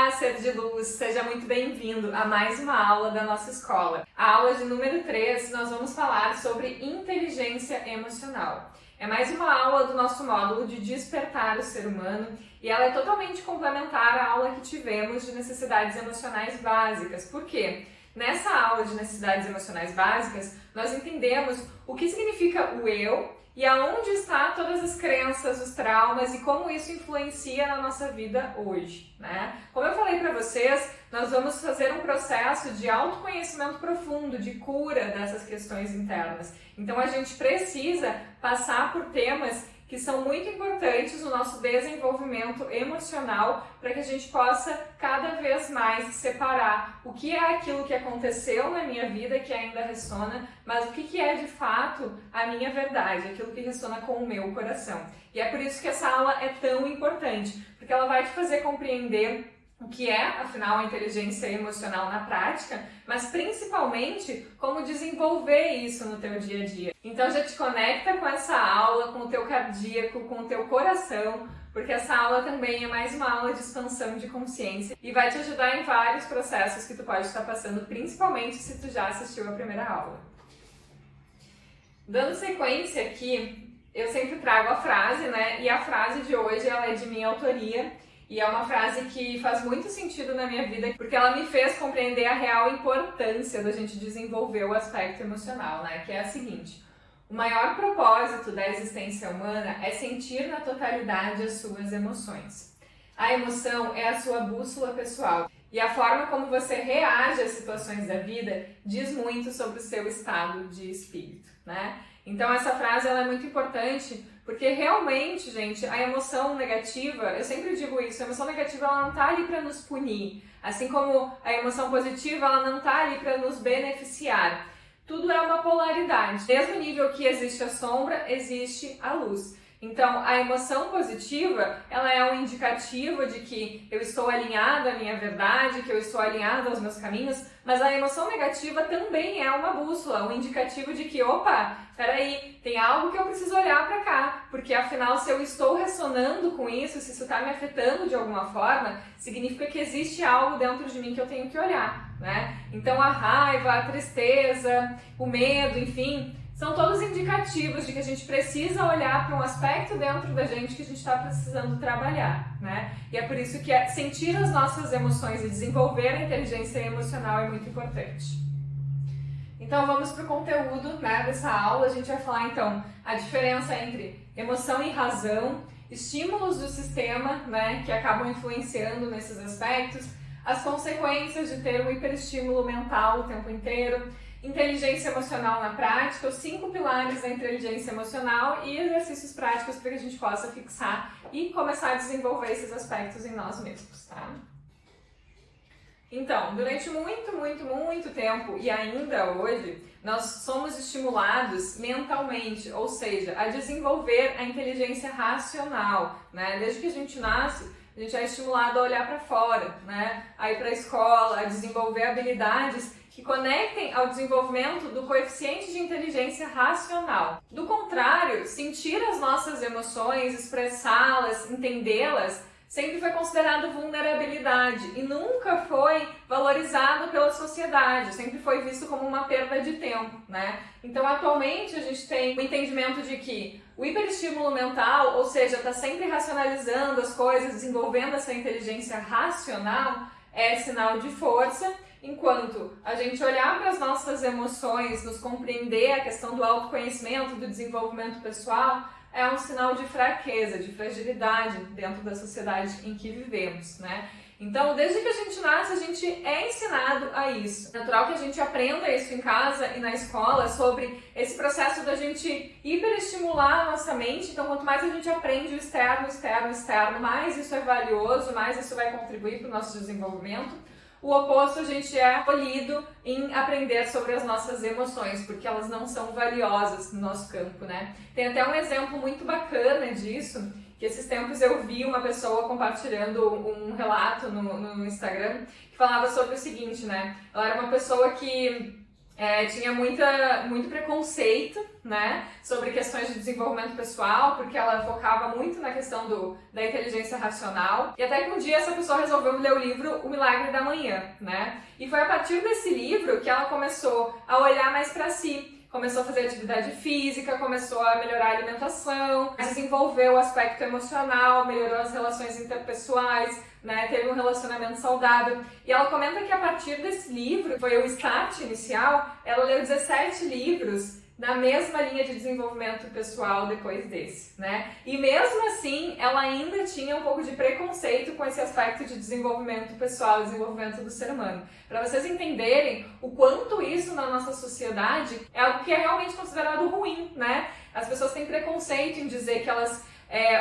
Olá, ser de luz, seja muito bem-vindo a mais uma aula da nossa escola. A aula de número 3, nós vamos falar sobre inteligência emocional. É mais uma aula do nosso módulo de despertar o ser humano e ela é totalmente complementar à aula que tivemos de necessidades emocionais básicas. Por quê? Nessa aula de necessidades emocionais básicas, nós entendemos o que significa o eu e aonde está todas as crenças, os traumas e como isso influencia na nossa vida hoje, né? Como eu falei para vocês, nós vamos fazer um processo de autoconhecimento profundo, de cura dessas questões internas. Então a gente precisa passar por temas que são muito importantes no nosso desenvolvimento emocional para que a gente possa cada vez mais separar o que é aquilo que aconteceu na minha vida que ainda ressona, mas o que é de fato a minha verdade, aquilo que ressona com o meu coração. E é por isso que essa aula é tão importante, porque ela vai te fazer compreender o que é, afinal, a inteligência emocional na prática, mas principalmente como desenvolver isso no teu dia a dia. Então já te conecta com essa aula, com o teu cardíaco, com o teu coração, porque essa aula também é mais uma aula de expansão de consciência e vai te ajudar em vários processos que tu pode estar passando, principalmente se tu já assistiu a primeira aula. Dando sequência aqui, eu sempre trago a frase, né? E a frase de hoje ela é de minha autoria. E é uma frase que faz muito sentido na minha vida, porque ela me fez compreender a real importância da gente desenvolver o aspecto emocional, né? Que é a seguinte: o maior propósito da existência humana é sentir na totalidade as suas emoções. A emoção é a sua bússola pessoal, e a forma como você reage às situações da vida diz muito sobre o seu estado de espírito, né? Então essa frase ela é muito importante, porque realmente, gente, a emoção negativa, eu sempre digo isso, a emoção negativa ela não está ali para nos punir, assim como a emoção positiva ela não está ali para nos beneficiar. Tudo é uma polaridade. Mesmo nível que existe a sombra, existe a luz. Então, a emoção positiva, ela é um indicativo de que eu estou alinhado à minha verdade, que eu estou alinhado aos meus caminhos, mas a emoção negativa também é uma bússola, um indicativo de que, opa, peraí, tem algo que eu preciso olhar para cá, porque afinal, se eu estou ressonando com isso, se isso está me afetando de alguma forma, significa que existe algo dentro de mim que eu tenho que olhar, né? Então, a raiva, a tristeza, o medo, enfim, são todos indicativos de que a gente precisa olhar para um aspecto dentro da gente que a gente está precisando trabalhar, né? E é por isso que sentir as nossas emoções e desenvolver a inteligência emocional é muito importante. Então vamos para o conteúdo, né, dessa aula. A gente vai falar então a diferença entre emoção e razão, estímulos do sistema, né, que acabam influenciando nesses aspectos, as consequências de ter um hiperestímulo mental o tempo inteiro, inteligência emocional na prática, os 5 pilares da inteligência emocional e exercícios práticos para que a gente possa fixar e começar a desenvolver esses aspectos em nós mesmos, tá? Então, durante muito tempo e ainda hoje, nós somos estimulados mentalmente, ou seja, a desenvolver a inteligência racional, né? Desde que a gente nasce, a gente é estimulado a olhar para fora, né? A ir para a escola, a desenvolver habilidades que conectem ao desenvolvimento do coeficiente de inteligência racional. Do contrário, sentir as nossas emoções, expressá-las, entendê-las, sempre foi considerado vulnerabilidade e nunca foi valorizado pela sociedade, sempre foi visto como uma perda de tempo, né? Então, atualmente, a gente tem o entendimento de que o hiperestímulo mental, ou seja, está sempre racionalizando as coisas, desenvolvendo essa inteligência racional, é sinal de força, enquanto a gente olhar para as nossas emoções, nos compreender a questão do autoconhecimento, do desenvolvimento pessoal, é um sinal de fraqueza, de fragilidade dentro da sociedade em que vivemos, né? Então, desde que a gente nasce, a gente é ensinado a isso. É natural que a gente aprenda isso em casa e na escola sobre esse processo da gente hiperestimular a nossa mente. Então, quanto mais a gente aprende o externo, mais isso é valioso, mais isso vai contribuir para o nosso desenvolvimento. O oposto, a gente é polido em aprender sobre as nossas emoções, porque elas não são valiosas no nosso campo, né? Tem até um exemplo muito bacana disso, que esses tempos eu vi uma pessoa compartilhando um relato no Instagram, que falava sobre o seguinte, né? Ela era uma pessoa que tinha muito preconceito, né, sobre questões de desenvolvimento pessoal, porque ela focava muito na questão da inteligência racional. E até que um dia essa pessoa resolveu ler o livro O Milagre da Manhã, né? E foi a partir desse livro que ela começou a olhar mais para si. Começou a fazer atividade física, começou a melhorar a alimentação, desenvolveu o aspecto emocional, melhorou as relações interpessoais, né, teve um relacionamento saudável. E ela comenta que a partir desse livro, foi o start inicial, ela leu 17 livros na mesma linha de desenvolvimento pessoal depois desse, né? E mesmo assim, ela ainda tinha um pouco de preconceito com esse aspecto de desenvolvimento pessoal, desenvolvimento do ser humano. Para vocês entenderem o quanto isso na nossa sociedade é algo que é realmente considerado ruim, né? As pessoas têm preconceito em dizer que elas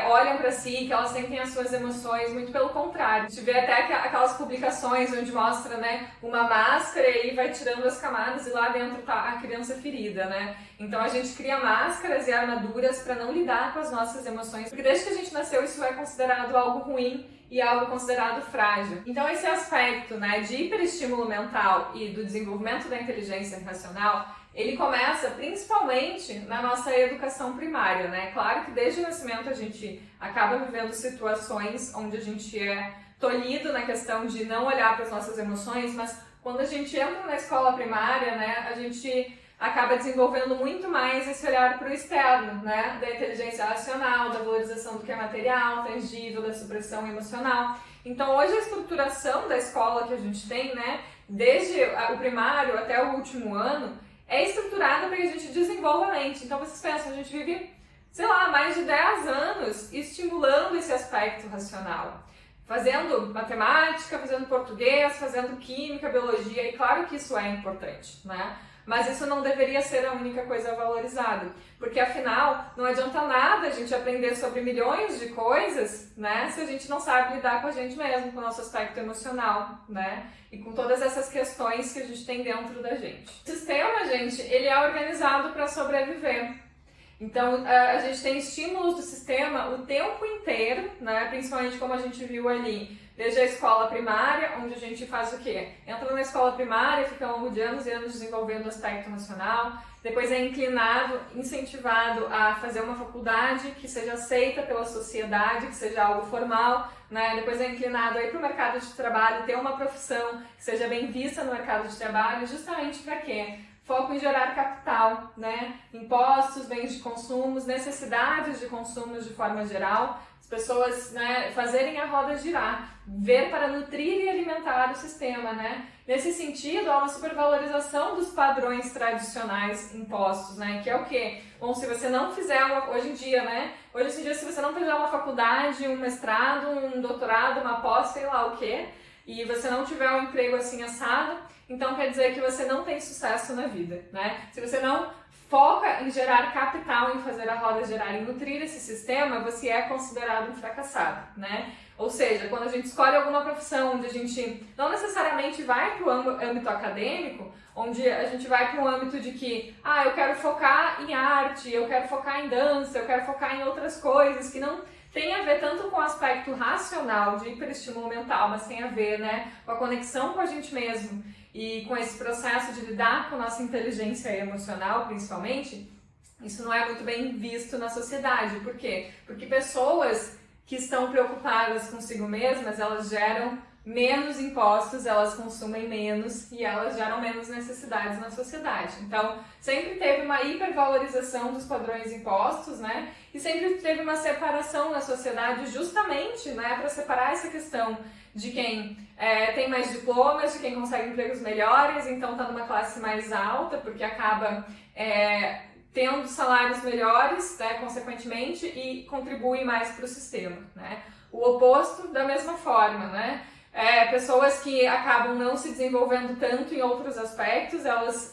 olham para si, que elas sentem as suas emoções, muito pelo contrário. A gente vê até aquelas publicações onde mostra, né, uma máscara e vai tirando as camadas e lá dentro tá a criança ferida, né? Então a gente cria máscaras e armaduras para não lidar com as nossas emoções, porque desde que a gente nasceu isso é considerado algo ruim e algo considerado frágil. Então esse aspecto, né, de hiperestímulo mental e do desenvolvimento da inteligência racional, ele começa principalmente na nossa educação primária, né? Claro que desde o nascimento a gente acaba vivendo situações onde a gente é tolhido na questão de não olhar para as nossas emoções, mas quando a gente entra na escola primária, né, a gente acaba desenvolvendo muito mais esse olhar para o externo, né, da inteligência racional, da valorização do que é material, tangível, da supressão emocional. Então hoje a estruturação da escola que a gente tem, né, desde o primário até o último ano, é estruturada para que a gente desenvolva a mente. Então vocês pensam, a gente vive, sei lá, mais de 10 anos estimulando esse aspecto racional. Fazendo matemática, fazendo português, fazendo química, biologia, e claro que isso é importante, né? Mas isso não deveria ser a única coisa valorizada, porque afinal não adianta nada a gente aprender sobre milhões de coisas, né, se a gente não sabe lidar com a gente mesmo, com o nosso aspecto emocional, né, e com todas essas questões que a gente tem dentro da gente. O sistema, gente, ele é organizado para sobreviver. Então, a gente tem estímulos do sistema o tempo inteiro, né, principalmente como a gente viu ali, desde a escola primária, onde a gente faz o quê? Entra na escola primária, fica ao longo de anos e anos desenvolvendo o aspecto emocional, depois é inclinado, incentivado a fazer uma faculdade que seja aceita pela sociedade, que seja algo formal, né? Depois é inclinado a ir para o mercado de trabalho, ter uma profissão que seja bem vista no mercado de trabalho, justamente para quê? Foco em gerar capital, né? Impostos, bens de consumo, necessidades de consumo de forma geral, as pessoas, né, fazerem a roda girar, ver para nutrir e alimentar o sistema, né? Nesse sentido, há uma supervalorização dos padrões tradicionais impostos, né? Que é o quê? Bom, se você não fizer hoje em dia, né? Hoje em dia, se você não fizer uma faculdade, um mestrado, um doutorado, uma pós, sei lá o quê, e você não tiver um emprego assim assado, então quer dizer que você não tem sucesso na vida, né? Se você não foca em gerar capital, em fazer a roda girar, em nutrir esse sistema, você é considerado um fracassado, né? Ou seja, quando a gente escolhe alguma profissão onde a gente não necessariamente vai para o âmbito acadêmico, onde a gente vai para um âmbito de que, eu quero focar em arte, eu quero focar em dança, eu quero focar em outras coisas que não tem a ver tanto com o aspecto racional de hiperestímulo mental, mas tem a ver, né, com a conexão com a gente mesmo e com esse processo de lidar com a nossa inteligência emocional, principalmente, isso não é muito bem visto na sociedade. Por quê? Porque pessoas que estão preocupadas consigo mesmas, elas geram menos impostos, elas consumem menos e elas geram menos necessidades na sociedade. Então, sempre teve uma hipervalorização dos padrões impostos, né? E sempre teve uma separação na sociedade justamente, né, para separar essa questão de quem tem mais diplomas, de quem consegue empregos melhores, então está numa classe mais alta, porque acaba tendo salários melhores, né, consequentemente, e contribui mais para o sistema, né? O oposto da mesma forma, né? Pessoas que acabam não se desenvolvendo tanto em outros aspectos, elas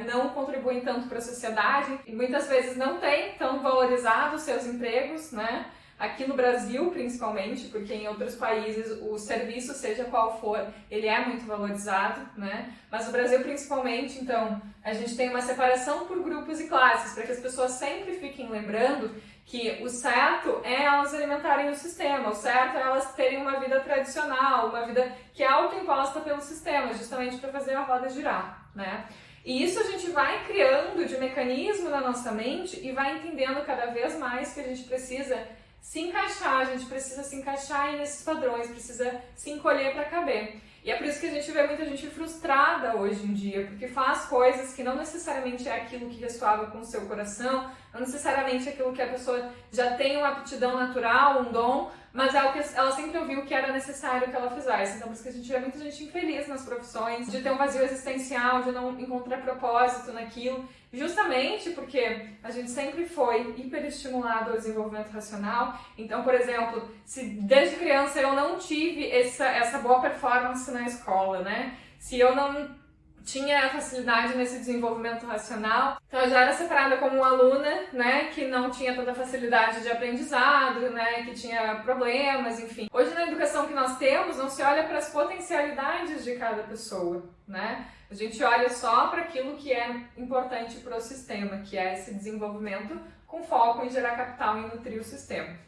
não contribuem tanto para a sociedade e muitas vezes não têm tão valorizados seus empregos, né? Aqui no Brasil, principalmente, porque em outros países o serviço, seja qual for, ele é muito valorizado, né? Mas no Brasil, principalmente, então, a gente tem uma separação por grupos e classes, para que as pessoas sempre fiquem lembrando que o certo é elas alimentarem o sistema, o certo é elas terem uma vida tradicional, uma vida que é autoimposta pelo sistema, justamente para fazer a roda girar, né? E isso a gente vai criando de mecanismo na nossa mente e vai entendendo cada vez mais que a gente precisa se encaixar, a gente precisa se encaixar aí nesses padrões, precisa se encolher para caber. E é por isso que a gente vê muita gente frustrada hoje em dia, porque faz coisas que não necessariamente é aquilo que ressoava com o seu coração, não necessariamente é aquilo que a pessoa já tem uma aptidão natural, um dom, mas é o que ela sempre ouviu que era necessário que ela fizesse. Então por isso que a gente vê muita gente infeliz nas profissões, de ter um vazio existencial, de não encontrar propósito naquilo, justamente porque a gente sempre foi hiperestimulado ao desenvolvimento racional. Então, por exemplo, se desde criança eu não tive essa boa performance na escola, né? Se eu não tinha facilidade nesse desenvolvimento racional, então eu já era separada como uma aluna, né, que não tinha tanta facilidade de aprendizado, né, que tinha problemas, enfim. Hoje na educação que nós temos, não se olha para as potencialidades de cada pessoa, né? A gente olha só para aquilo que é importante para o sistema, que é esse desenvolvimento com foco em gerar capital e nutrir o sistema.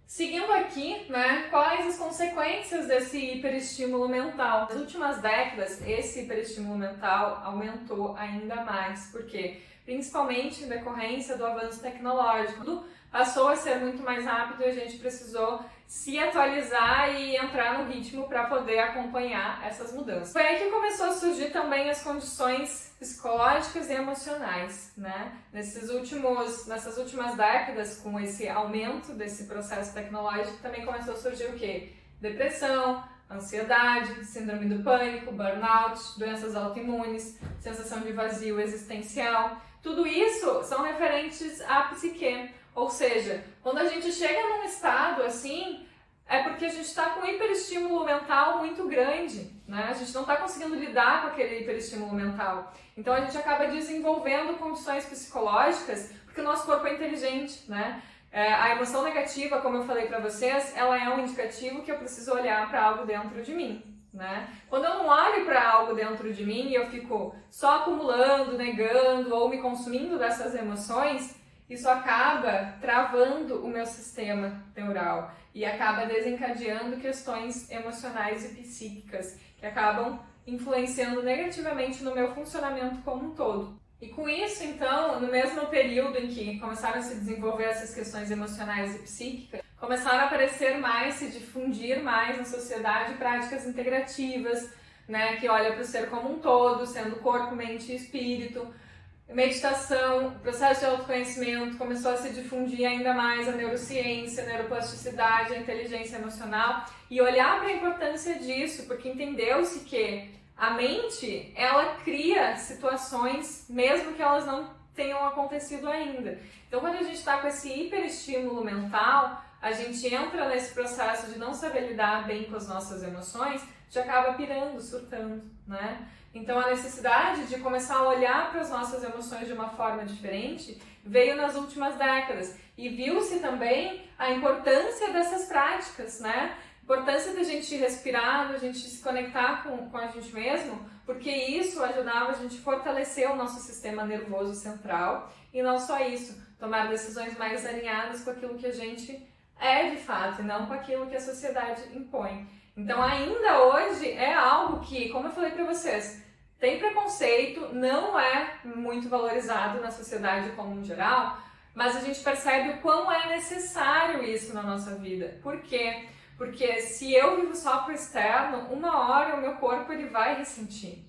Seguindo aqui, né, quais as consequências desse hiperestímulo mental? Nas últimas décadas, esse hiperestímulo mental aumentou ainda mais. Por quê? Principalmente em decorrência do avanço tecnológico. Tudo passou a ser muito mais rápido e a gente precisou se atualizar e entrar no ritmo para poder acompanhar essas mudanças. Foi aí que começou a surgir também as condições psicológicas e emocionais, né? Nessas últimas décadas, com esse aumento desse processo tecnológico, também começou a surgir o quê? Depressão, ansiedade, síndrome do pânico, burnout, doenças autoimunes, sensação de vazio existencial. Tudo isso são referentes à psique. Ou seja, quando a gente chega num estado assim, é porque a gente está com um hiperestímulo mental muito grande, né? A gente não está conseguindo lidar com aquele hiperestímulo mental. Então a gente acaba desenvolvendo condições psicológicas, porque o nosso corpo é inteligente, né? A emoção negativa, como eu falei para vocês, ela é um indicativo que eu preciso olhar para algo dentro de mim, né? Quando eu não olho para algo dentro de mim e eu fico só acumulando, negando ou me consumindo dessas emoções, isso acaba travando o meu sistema neural e acaba desencadeando questões emocionais e psíquicas que acabam influenciando negativamente no meu funcionamento como um todo. E com isso, então, no mesmo período em que começaram a se desenvolver essas questões emocionais e psíquicas, começaram a aparecer mais, se difundir mais na sociedade práticas integrativas, né, que olha para o ser como um todo, sendo corpo, mente e espírito. Meditação, o processo de autoconhecimento começou a se difundir ainda mais, a neurociência, a neuroplasticidade, a inteligência emocional, e olhar para a importância disso, porque entendeu-se que a mente, ela cria situações mesmo que elas não tenham acontecido ainda. Então, quando a gente está com esse hiperestímulo mental, a gente entra nesse processo de não saber lidar bem com as nossas emoções, já acaba pirando, surtando, né? Então a necessidade de começar a olhar para as nossas emoções de uma forma diferente veio nas últimas décadas e viu-se também a importância dessas práticas, né? A importância da gente respirar, da gente se conectar com a gente mesmo, porque isso ajudava a gente a fortalecer o nosso sistema nervoso central e não só isso, tomar decisões mais alinhadas com aquilo que a gente é de fato e não com aquilo que a sociedade impõe. Então ainda hoje é algo que, como eu falei para vocês, tem preconceito, não é muito valorizado na sociedade como um geral, mas a gente percebe o quão é necessário isso na nossa vida. Por quê? Porque se eu vivo só pro externo, uma hora o meu corpo ele vai ressentir.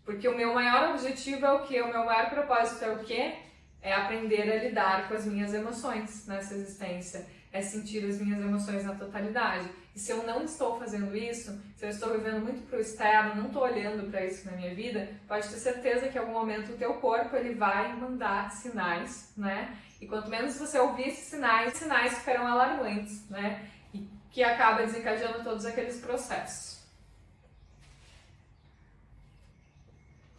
Porque o meu maior objetivo é o quê? O meu maior propósito é o quê? É aprender a lidar com as minhas emoções nessa existência. É sentir as minhas emoções na totalidade. E se eu não estou fazendo isso, se eu estou vivendo muito para o externo, não estou olhando para isso na minha vida, pode ter certeza que em algum momento o teu corpo ele vai mandar sinais, né? E quanto menos você ouvir esses sinais ficarão alarmantes, né? E que acaba desencadeando todos aqueles processos.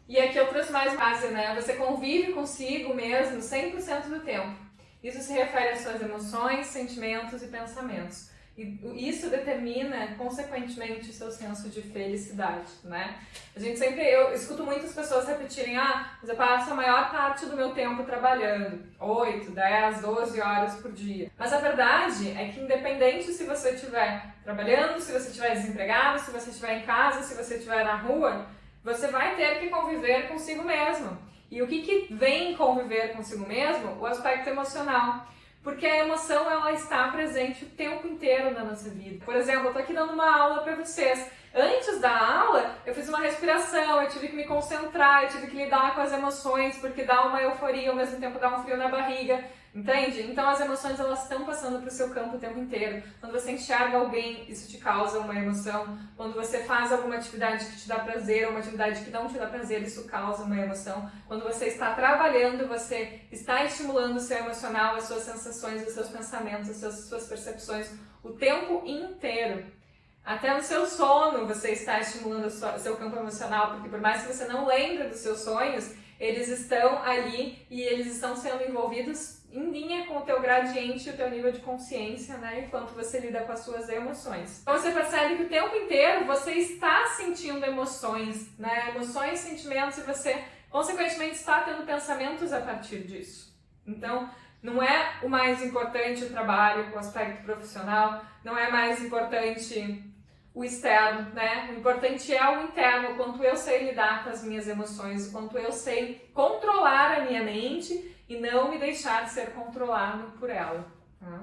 E aqui eu trouxe mais uma frase, né? Você convive consigo mesmo 100% do tempo. Isso se refere às suas emoções, sentimentos e pensamentos. E isso determina, consequentemente, o seu senso de felicidade, né? Eu escuto muitas pessoas repetirem, mas eu passo a maior parte do meu tempo trabalhando, 8, 10, 12 horas por dia. Mas a verdade é que independente se você estiver trabalhando, se você estiver desempregado, se você estiver em casa, se você estiver na rua, você vai ter que conviver consigo mesmo. E o que vem conviver consigo mesmo? O aspecto emocional. Porque a emoção, ela está presente o tempo inteiro na nossa vida. Por exemplo, eu tô aqui dando uma aula para vocês. Antes da aula, eu fiz uma respiração, eu tive que me concentrar, eu tive que lidar com as emoções, porque dá uma euforia, ao mesmo tempo dá um frio na barriga, entende? Então as emoções, elas estão passando para o seu campo o tempo inteiro. Quando você enxerga alguém, isso te causa uma emoção. Quando você faz alguma atividade que te dá prazer, ou uma atividade que não te dá prazer, isso causa uma emoção. Quando você está trabalhando, você está estimulando o seu emocional, as suas sensações, os seus pensamentos, as suas percepções o tempo inteiro. Até no seu sono você está estimulando o seu campo emocional, porque por mais que você não lembre dos seus sonhos, eles estão ali e eles estão sendo envolvidos em linha com o teu gradiente e o teu nível de consciência, né? Enquanto você lida com as suas emoções. Então você percebe que o tempo inteiro você está sentindo emoções, né? Emoções, sentimentos, e você, consequentemente, está tendo pensamentos a partir disso. Então, não é o mais importante o trabalho, o aspecto profissional, não é mais importante o externo, né? O importante é o interno, o quanto eu sei lidar com as minhas emoções, o quanto eu sei controlar a minha mente e não me deixar ser controlado por ela. Tá?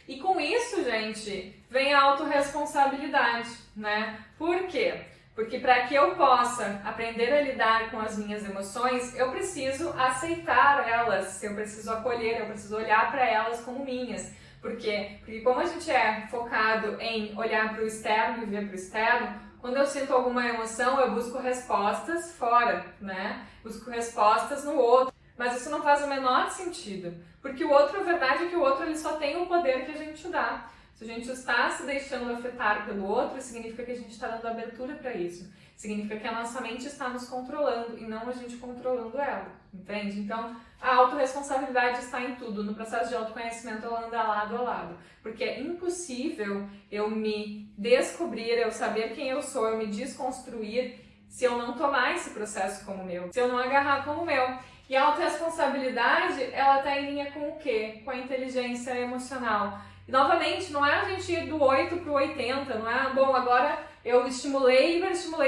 E com isso, gente, vem a autorresponsabilidade, né? Por quê? Porque para que eu possa aprender a lidar com as minhas emoções, eu preciso aceitar elas, eu preciso acolher, eu preciso olhar para elas como minhas. Por quê? Porque como a gente é focado em olhar para o externo e ver para o externo, quando eu sinto alguma emoção, eu busco respostas fora, né? Busco respostas no outro. Mas isso não faz o menor sentido. Porque o outro, a verdade é que o outro ele só tem o poder que a gente dá. Se a gente está se deixando afetar pelo outro, significa que a gente está dando abertura para isso. Significa que a nossa mente está nos controlando e não a gente controlando ela, entende? Então, a autorresponsabilidade está em tudo. No processo de autoconhecimento, ela anda lado a lado. Porque é impossível eu me descobrir, eu saber quem eu sou, eu me desconstruir, se eu não tomar esse processo como meu, se eu não agarrar como meu. E a autorresponsabilidade, ela está em linha com o quê? Com a inteligência emocional. E, novamente, não é a gente ir do 8 para o 80, não é, bom, agora eu estimulei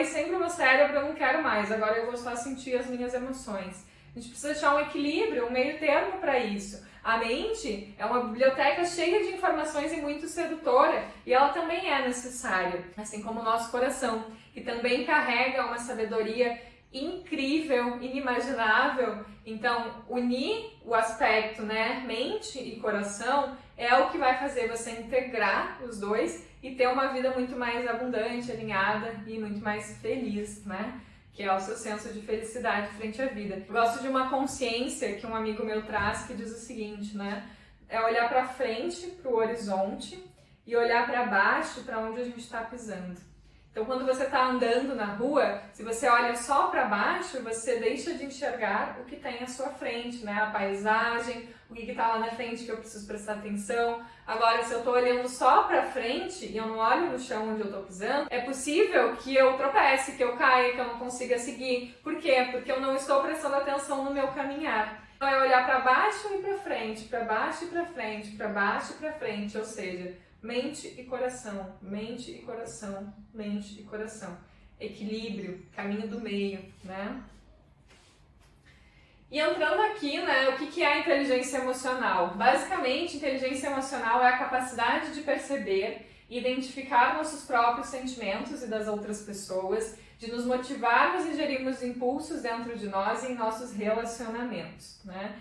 sempre o meu cérebro, eu não quero mais, agora eu vou só sentir as minhas emoções. A gente precisa achar um equilíbrio, um meio termo para isso. A mente é uma biblioteca cheia de informações e muito sedutora, e ela também é necessária, assim como o nosso coração, que também carrega uma sabedoria incrível, inimaginável. Então, unir o aspecto, né, mente e coração é o que vai fazer você integrar os dois e ter uma vida muito mais abundante, alinhada e muito mais feliz, né? Que é o seu senso de felicidade frente à vida. Eu gosto de uma consciência que um amigo meu traz que diz o seguinte, né? É olhar para frente, para o horizonte, e olhar para baixo, para onde a gente está pisando. Então, quando você está andando na rua, se você olha só para baixo, você deixa de enxergar o que tem à sua frente, né? A paisagem, o que está lá na frente que eu preciso prestar atenção. Agora, se eu estou olhando só para frente e eu não olho no chão onde eu estou pisando, é possível que eu tropece, que eu caia, que eu não consiga seguir. Por quê? Porque eu não estou prestando atenção no meu caminhar. Então, é olhar para baixo e para frente, para baixo e para frente, para baixo e para frente, ou seja, mente e coração, mente e coração, mente e coração. Equilíbrio, caminho do meio, né? E entrando aqui, né, o que é a inteligência emocional? Basicamente, inteligência emocional é a capacidade de perceber e identificar nossos próprios sentimentos e das outras pessoas, de nos motivarmos e gerirmos impulsos dentro de nós e em nossos relacionamentos, né?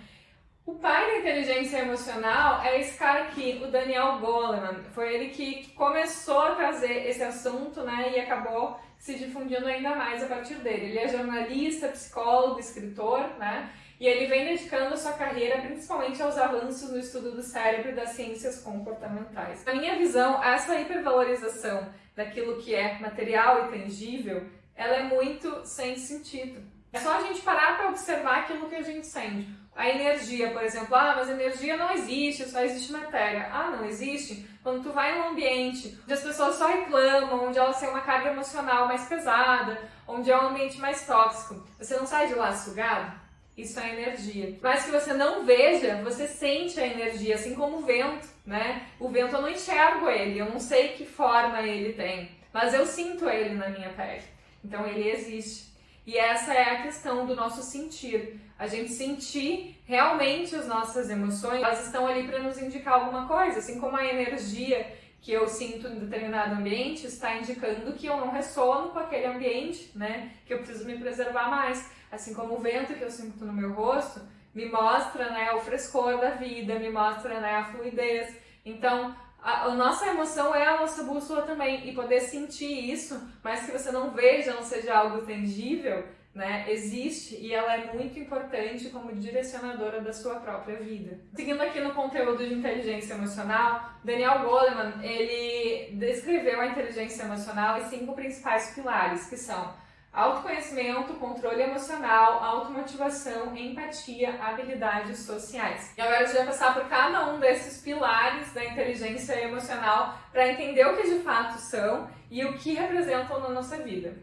O pai da inteligência emocional é esse cara aqui, o Daniel Goleman. Foi ele que começou a trazer esse assunto, né, e acabou se difundindo ainda mais a partir dele. Ele é jornalista, psicólogo, escritor, né, e ele vem dedicando a sua carreira principalmente aos avanços no estudo do cérebro e das ciências comportamentais. Na minha visão, essa hipervalorização daquilo que é material e tangível, ela é muito sem sentido. É só a gente parar para observar aquilo que a gente sente. A energia, por exemplo, mas energia não existe, só existe matéria. Não existe? Quando tu vai em um ambiente onde as pessoas só reclamam, onde elas têm uma carga emocional mais pesada, onde é um ambiente mais tóxico, você não sai de lá sugado? Isso é energia. Mas que você não veja, você sente a energia, assim como o vento, né? O vento eu não enxergo ele, eu não sei que forma ele tem. mas eu sinto ele na minha pele. Então ele existe. E essa é a questão do nosso sentir. A gente sentir realmente as nossas emoções, elas estão ali para nos indicar alguma coisa, assim como a energia que eu sinto em determinado ambiente está indicando que eu não ressono com aquele ambiente, né? Que eu preciso me preservar mais. Assim como o vento que eu sinto no meu rosto me mostra, né, o frescor da vida, me mostra, né, a fluidez. Então, a nossa emoção é a nossa bússola também, e poder sentir isso, mas que você não veja, não seja algo tangível, né, existe, e ela é muito importante como direcionadora da sua própria vida. Seguindo aqui no conteúdo de inteligência emocional, Daniel Goleman, ele descreveu a inteligência emocional em 5 principais pilares, que são autoconhecimento, controle emocional, automotivação, empatia, habilidades sociais. E agora a gente vai passar por cada um desses pilares da inteligência emocional para entender o que de fato são e o que representam na nossa vida.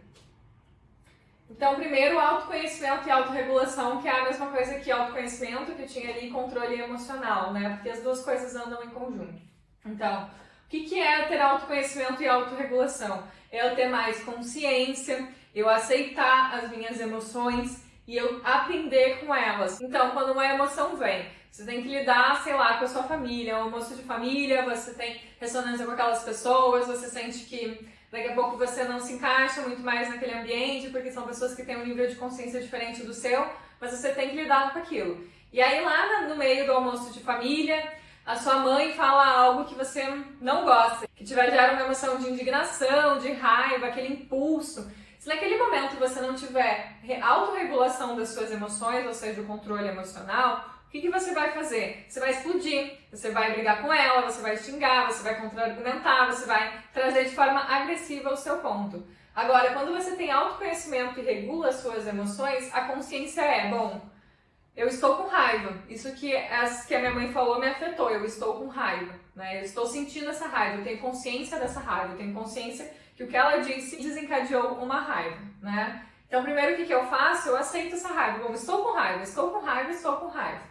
Então, primeiro, autoconhecimento e autorregulação, que é a mesma coisa que autoconhecimento, que eu tinha ali, controle emocional, né? Porque as duas coisas andam em conjunto. Então, o que é ter autoconhecimento e autorregulação? É eu ter mais consciência, eu aceitar as minhas emoções e eu aprender com elas. Então, quando uma emoção vem, você tem que lidar, sei lá, com a sua família, um almoço de família, você tem ressonância com aquelas pessoas, você sente que daqui a pouco você não se encaixa muito mais naquele ambiente, porque são pessoas que têm um nível de consciência diferente do seu, mas você tem que lidar com aquilo. E aí lá no meio do almoço de família, a sua mãe fala algo que você não gosta, que te vai gerar uma emoção de indignação, de raiva, aquele impulso. Se naquele momento você não tiver autorregulação das suas emoções, ou seja, o controle emocional, o que você vai fazer? Você vai explodir, você vai brigar com ela, você vai xingar, você vai contra-argumentar, você vai trazer de forma agressiva o seu ponto. Agora, quando você tem autoconhecimento e regula as suas emoções, a consciência é, bom, eu estou com raiva, isso que a minha mãe falou me afetou, eu estou com raiva, né? Eu estou sentindo essa raiva, eu tenho consciência dessa raiva, eu tenho consciência que o que ela disse desencadeou uma raiva, né? Então, primeiro, o que eu faço? Eu aceito essa raiva. Bom, estou com raiva, estou com raiva, estou com raiva.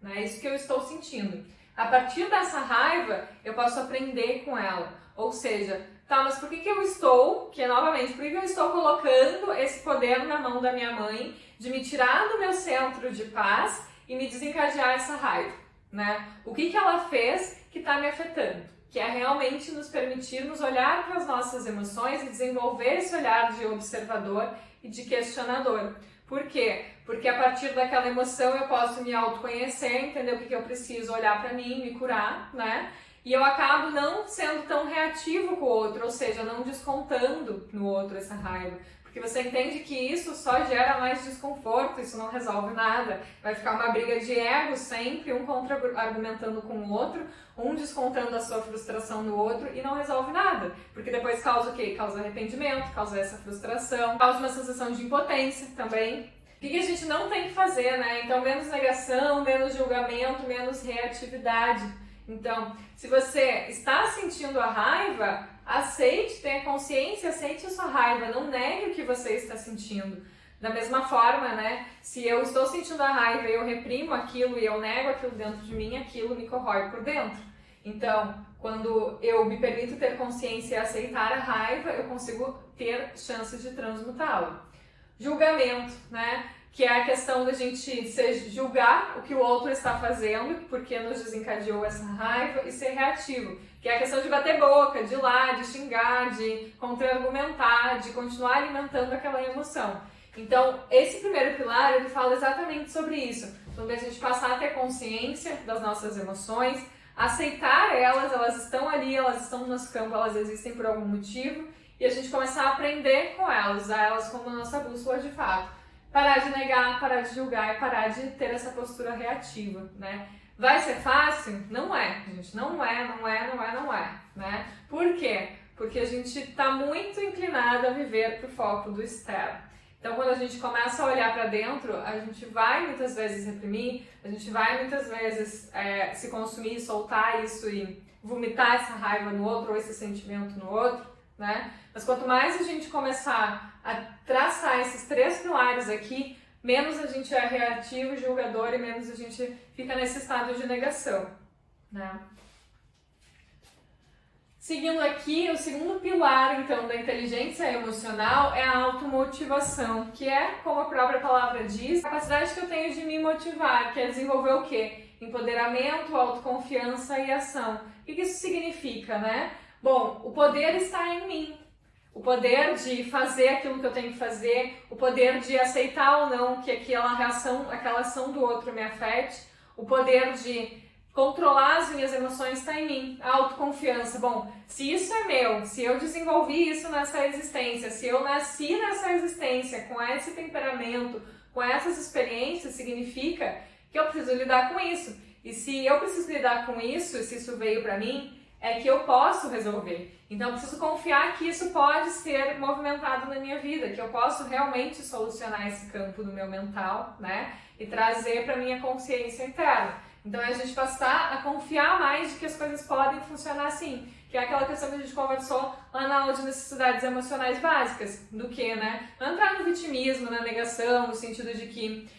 É isso que eu estou sentindo. A partir dessa raiva, eu posso aprender com ela. Ou seja, tá, mas por que eu estou, novamente, por que eu estou colocando esse poder na mão da minha mãe de me tirar do meu centro de paz e me desencadear essa raiva, né? O que ela fez que está me afetando? Que é realmente nos permitir nos olhar para as nossas emoções e desenvolver esse olhar de observador e de questionador. Por quê? Porque a partir daquela emoção eu posso me autoconhecer, entender o que eu preciso, olhar para mim, me curar, né? E eu acabo não sendo tão reativo com o outro, ou seja, não descontando no outro essa raiva. Porque você entende que isso só gera mais desconforto, isso não resolve nada. Vai ficar uma briga de ego sempre, um contra-argumentando com o outro, um descontando a sua frustração no outro e não resolve nada. Porque depois causa o quê? Causa arrependimento, causa essa frustração, causa uma sensação de impotência também. O que a gente não tem que fazer, né? Então, menos negação, menos julgamento, menos reatividade. Então, se você está sentindo a raiva, aceite, tenha consciência, aceite a sua raiva, não negue o que você está sentindo. Da mesma forma, né, se eu estou sentindo a raiva e eu reprimo aquilo e eu nego aquilo dentro de mim, aquilo me corrói por dentro. Então, quando eu me permito ter consciência e aceitar a raiva, eu consigo ter chance de transmutá-la. Julgamento, né? Que é a questão da gente julgar o que o outro está fazendo, porque nos desencadeou essa raiva, e ser reativo, que é a questão de bater boca, de ir lá, de xingar, de contra-argumentar, de continuar alimentando aquela emoção. Então, esse primeiro pilar, ele fala exatamente sobre isso, sobre a gente passar a ter consciência das nossas emoções, aceitar elas, elas estão ali, elas estão no nosso campo, elas existem por algum motivo, e a gente começar a aprender com elas, usar elas como nossa bússola de fato. Parar de negar, parar de julgar e parar de ter essa postura reativa, né? Vai ser fácil? Não é, gente. Não é, né? Por quê? Porque a gente está muito inclinado a viver pro foco do externo. Então, quando a gente começa a olhar para dentro, a gente vai muitas vezes reprimir, a gente vai muitas vezes se consumir, soltar isso e vomitar essa raiva no outro ou esse sentimento no outro, né? Mas quanto mais a gente começar a traçar esses 3 pilares aqui, menos a gente é reativo, julgador e menos a gente fica nesse estado de negação, né? Seguindo aqui, o segundo pilar, então, da inteligência emocional é a automotivação, que é, como a própria palavra diz, a capacidade que eu tenho de me motivar, que é desenvolver o quê? Empoderamento, autoconfiança e ação. O que isso significa, né? Bom, o poder está em mim. O poder de fazer aquilo que eu tenho que fazer, o poder de aceitar ou não que aquela ação do outro me afete, o poder de controlar as minhas emoções está em mim. A autoconfiança. Bom, se isso é meu, se eu desenvolvi isso nessa existência, se eu nasci nessa existência com esse temperamento, com essas experiências, significa que eu preciso lidar com isso. E se eu preciso lidar com isso, se isso veio para mim, é que eu posso resolver. Então eu preciso confiar que isso pode ser movimentado na minha vida, que eu posso realmente solucionar esse campo do meu mental, né? E trazer para minha consciência interna. Então é a gente passar a confiar mais de que as coisas podem funcionar assim, que é aquela questão que a gente conversou lá na aula de necessidades emocionais básicas, do que, né? Não entrar no vitimismo, na negação, no sentido de que,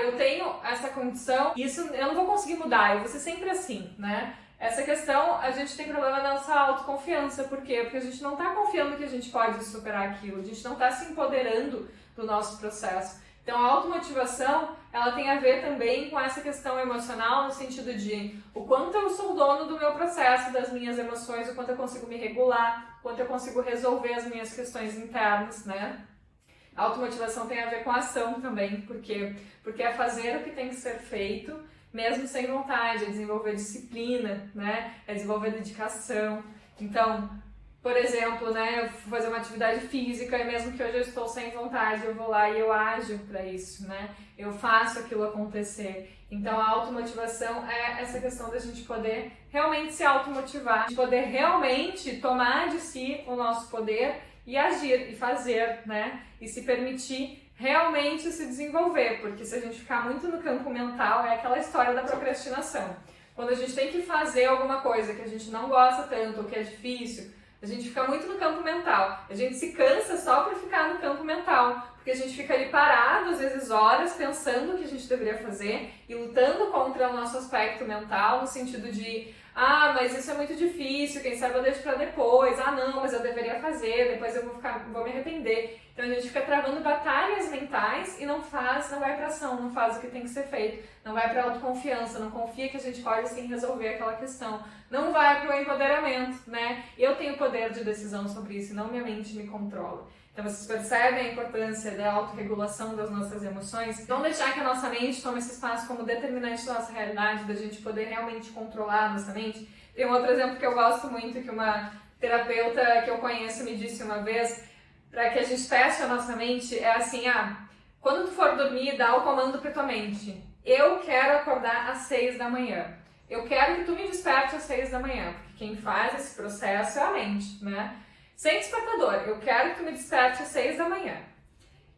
eu tenho essa condição, isso eu não vou conseguir mudar, eu vou ser sempre assim, né? Essa questão, a gente tem problema na nossa autoconfiança, por quê? Porque a gente não está confiando que a gente pode superar aquilo, a gente não está se empoderando do nosso processo. Então a automotivação, ela tem a ver também com essa questão emocional, no sentido de o quanto eu sou dono do meu processo, das minhas emoções, o quanto eu consigo me regular, o quanto eu consigo resolver as minhas questões internas, né? A automotivação tem a ver com a ação também, porque é fazer o que tem que ser feito, mesmo sem vontade, é desenvolver disciplina, né? É desenvolver dedicação. Então, por exemplo, né, eu vou fazer uma atividade física e mesmo que hoje eu estou sem vontade, eu vou lá e eu ajo para isso, né? Eu faço aquilo acontecer. Então a automotivação é essa questão da gente poder realmente se automotivar, de poder realmente tomar de si o nosso poder e agir e fazer, né? E se permitir realmente se desenvolver, porque se a gente ficar muito no campo mental, é aquela história da procrastinação. Quando a gente tem que fazer alguma coisa que a gente não gosta tanto ou que é difícil, a gente fica muito no campo mental, a gente se cansa só por ficar no campo mental, porque a gente fica ali parado, às vezes horas, pensando o que a gente deveria fazer e lutando contra o nosso aspecto mental, no sentido de, mas isso é muito difícil, quem sabe eu deixo pra depois, não, mas eu deveria fazer, depois eu vou me arrepender. Então a gente fica travando batalhas mentais e não vai pra ação, não faz o que tem que ser feito, não vai pra autoconfiança, não confia que a gente pode sim resolver aquela questão, não vai pro empoderamento, né? Eu tenho poder de decisão sobre isso, não minha mente me controla. Então vocês percebem a importância da autorregulação das nossas emoções? Não deixar que a nossa mente tome esse espaço como determinante da nossa realidade, da gente poder realmente controlar a nossa mente. Tem um outro exemplo que eu gosto muito, que uma terapeuta que eu conheço me disse uma vez, para que a gente teste a nossa mente, é assim, quando tu for dormir, dá o comando para tua mente. Eu quero acordar às 6 da manhã. Eu quero que tu me desperte às 6 da manhã, porque quem faz esse processo é a mente, né? Sem despertador, eu quero que tu me desperte às 6 da manhã.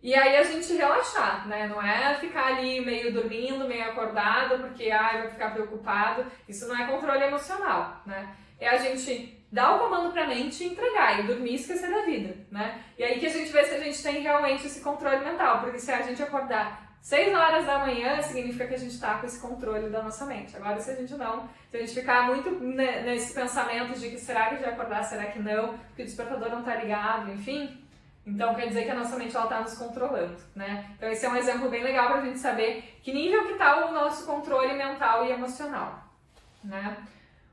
E aí a gente relaxar, né? Não é ficar ali meio dormindo, meio acordado, porque vai ficar preocupado. Isso não é controle emocional, né? É a gente dar o comando pra mente e entregar, e dormir e esquecer da vida, né? E aí que a gente vê se a gente tem realmente esse controle mental, porque se a gente acordar 6 horas da manhã, significa que a gente tá com esse controle da nossa mente. Agora, se a gente ficar muito nesse pensamento de que será que a gente vai acordar, será que não, porque o despertador não tá ligado, enfim, então quer dizer que a nossa mente ela tá nos controlando, né? Então esse é um exemplo bem legal pra gente saber que nível que tá o nosso controle mental e emocional, né?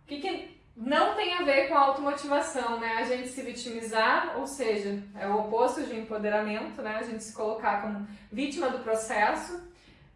O que não tem a ver com a automotivação, né? A gente se vitimizar, ou seja, é o oposto de empoderamento, né? A gente se colocar como vítima do processo.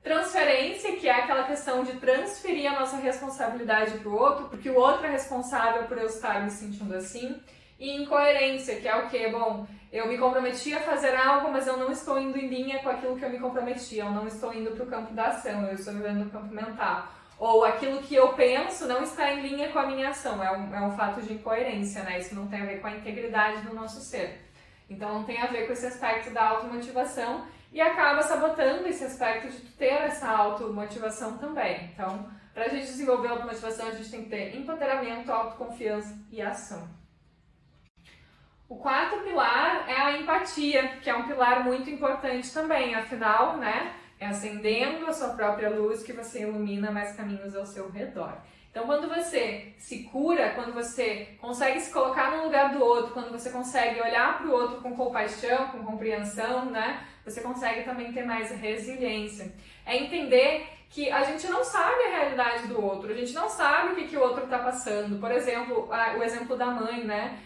Transferência, que é aquela questão de transferir a nossa responsabilidade para o outro, porque o outro é responsável por eu estar me sentindo assim. E incoerência, que é o quê? Bom, eu me comprometi a fazer algo, mas eu não estou indo em linha com aquilo que eu me comprometi, eu não estou indo para o campo da ação, eu estou vivendo no campo mental. Ou aquilo que eu penso não está em linha com a minha ação, é um fato de incoerência, né? Isso não tem a ver com a integridade do nosso ser. Então não tem a ver com esse aspecto da automotivação e acaba sabotando esse aspecto de ter essa automotivação também. Então, para a gente desenvolver a automotivação, a gente tem que ter empoderamento, autoconfiança e ação. O quarto pilar é a empatia, que é um pilar muito importante também, afinal, né? É acendendo a sua própria luz que você ilumina mais caminhos ao seu redor. Então, quando você se cura, quando você consegue se colocar no lugar do outro, quando você consegue olhar para o outro com compaixão, com compreensão, né? Você consegue também ter mais resiliência. É entender que a gente não sabe a realidade do outro, a gente não sabe o que o outro está passando. Por exemplo, o exemplo da mãe, né?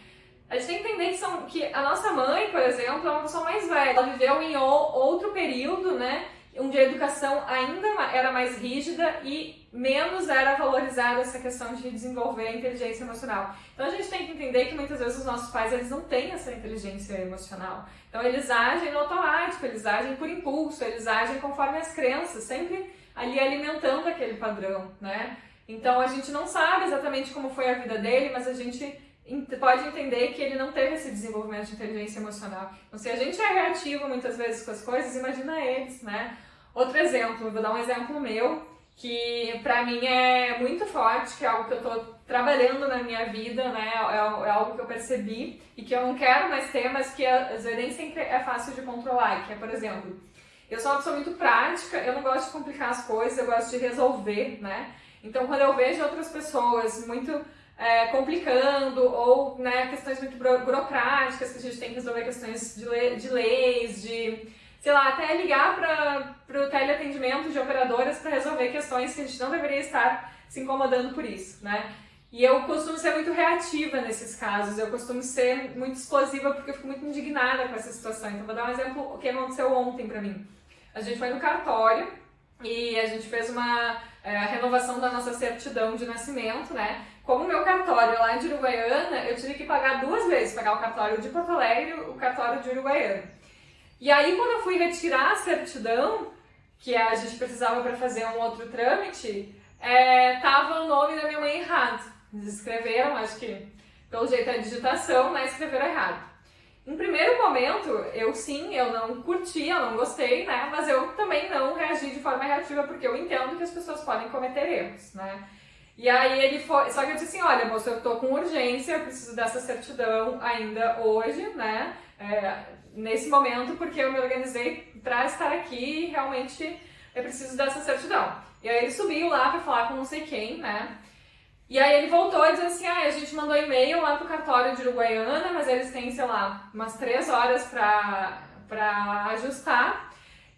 A gente tem que entender que a nossa mãe, por exemplo, é uma pessoa mais velha. Ela viveu em outro período, né? Onde a educação ainda era mais rígida e menos era valorizada essa questão de desenvolver a inteligência emocional. Então a gente tem que entender que muitas vezes os nossos pais eles não têm essa inteligência emocional. Então eles agem no automático, eles agem por impulso, eles agem conforme as crenças, sempre ali alimentando aquele padrão, né? Então a gente não sabe exatamente como foi a vida dele, mas a gente pode entender que ele não teve esse desenvolvimento de inteligência emocional. Então se a gente é reativo muitas vezes com as coisas, imagina eles, né? Outro exemplo, vou dar um exemplo meu, que pra mim é muito forte, que é algo que eu tô trabalhando na minha vida, né? É algo que eu percebi e que eu não quero mais ter, mas que às vezes nem sempre é fácil de controlar, que é, por exemplo, eu sou uma pessoa muito prática, eu não gosto de complicar as coisas, eu gosto de resolver, né? Então quando eu vejo outras pessoas muito complicando ou né, questões muito burocráticas, que a gente tem que resolver questões de leis, sei lá, até ligar para o teleatendimento de operadoras para resolver questões que a gente não deveria estar se incomodando por isso, né? E eu costumo ser muito reativa nesses casos, eu costumo ser muito explosiva porque eu fico muito indignada com essa situação. Então vou dar um exemplo, o que aconteceu ontem para mim. A gente foi no cartório e a gente fez uma renovação da nossa certidão de nascimento, né? Como o meu cartório é lá de Uruguaiana, eu tive que pagar 2 vezes, pagar o cartório de Porto Alegre e o cartório de Uruguaiana. E aí, quando eu fui retirar a certidão, que a gente precisava para fazer um outro trâmite, tava o nome da minha mãe errado. Eles escreveram, acho que pelo jeito é digitação, mas escreveram errado. Em primeiro momento, eu não curti, eu não gostei, né? Mas eu também não reagi de forma reativa, porque eu entendo que as pessoas podem cometer erros, né? E aí ele foi, só que eu disse assim, olha moço, eu tô com urgência, eu preciso dessa certidão ainda hoje, né? Nesse momento, porque eu me organizei para estar aqui e realmente eu preciso dessa certidão. E aí ele subiu lá para falar com não sei quem, né? E aí ele voltou e disse assim, a gente mandou e-mail lá pro cartório de Uruguaiana, mas eles têm, sei lá, umas 3 horas para ajustar.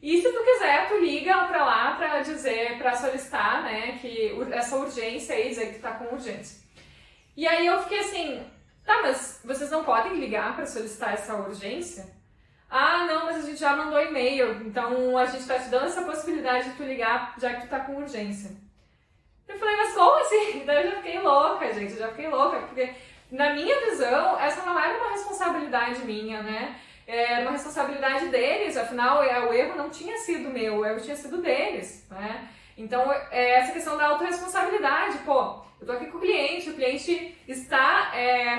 E se tu quiser, tu liga pra lá pra dizer, pra solicitar, né, que essa urgência aí, dizer que tu tá com urgência. E aí eu fiquei assim, tá, mas vocês não podem ligar pra solicitar essa urgência? Ah, não, mas a gente já mandou e-mail, então a gente tá te dando essa possibilidade de tu ligar, já que tu tá com urgência. Eu falei, mas como assim? Daí eu já fiquei louca, gente, porque na minha visão, essa não era uma responsabilidade minha, né? Era uma responsabilidade deles, afinal o erro não tinha sido meu, o erro tinha sido deles, né? Então, essa questão da autorresponsabilidade, pô, eu tô aqui com o cliente está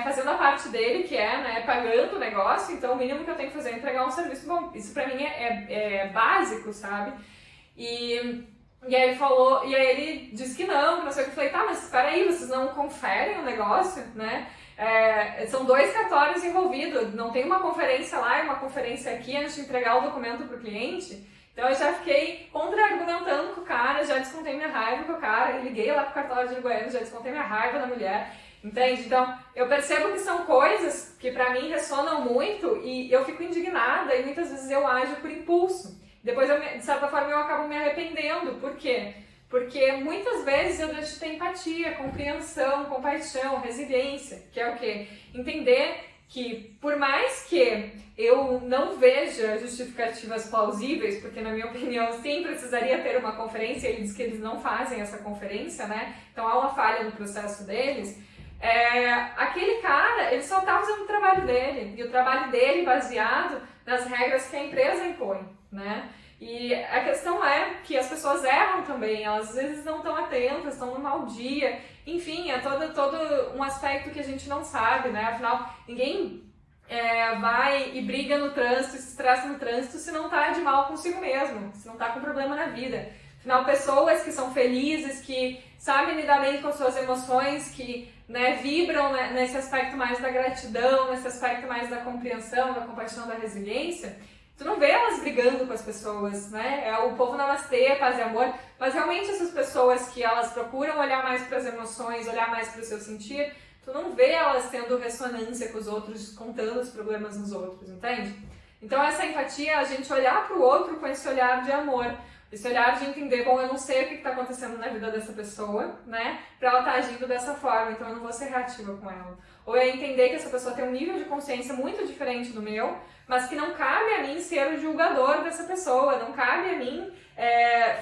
fazendo a parte dele, que é, né, pagando o negócio, então o mínimo que eu tenho que fazer é entregar um serviço bom. Isso pra mim é básico, sabe? E aí ele falou, e aí ele disse que não sei o que. Eu falei, tá, mas espera aí, vocês não conferem o negócio, né? São 2 cartórios envolvidos, não tem uma conferência lá e uma conferência aqui antes de entregar o documento pro cliente. Então eu já fiquei contra-argumentando com o cara, já descontei minha raiva com o cara, liguei lá pro cartório de Uruguaiana, já descontei minha raiva da mulher, entende? Então eu percebo que são coisas que pra mim ressonam muito e eu fico indignada e muitas vezes eu ajo por impulso. Depois, de certa forma, eu acabo me arrependendo. Por quê? Porque muitas vezes eu deixo de ter empatia, compreensão, compaixão, resiliência, que é o quê? Entender que, por mais que eu não veja justificativas plausíveis, porque na minha opinião sim precisaria ter uma conferência, ele diz que eles não fazem essa conferência, né? Então há uma falha no processo deles. Aquele cara, ele só está fazendo o trabalho dele, e o trabalho dele baseado nas regras que a empresa impõe, né? E a questão é que as pessoas erram também, elas às vezes não estão atentas, estão no mau dia, enfim, é todo um aspecto que a gente não sabe, né? Afinal, ninguém vai e briga no trânsito, se estressa no trânsito se não está de mal consigo mesmo, se não está com problema na vida. Afinal, pessoas que são felizes, que sabem lidar bem com as suas emoções, que vibram nesse aspecto mais da gratidão, nesse aspecto mais da compreensão, da compaixão, da resiliência, Tu não vê elas brigando com as pessoas, né? É o povo namastê, paz e amor, mas realmente essas pessoas que elas procuram olhar mais para as emoções, olhar mais para o seu sentir, tu não vê elas tendo ressonância com os outros, contando os problemas nos outros, entende? Então essa empatia é a gente olhar para o outro com esse olhar de amor, esse olhar de entender, bom, eu não sei o que está acontecendo na vida dessa pessoa, né, para ela estar agindo dessa forma, então eu não vou ser reativa com ela. Ou é entender que essa pessoa tem um nível de consciência muito diferente do meu, mas que não cabe a mim ser o julgador dessa pessoa, não cabe a mim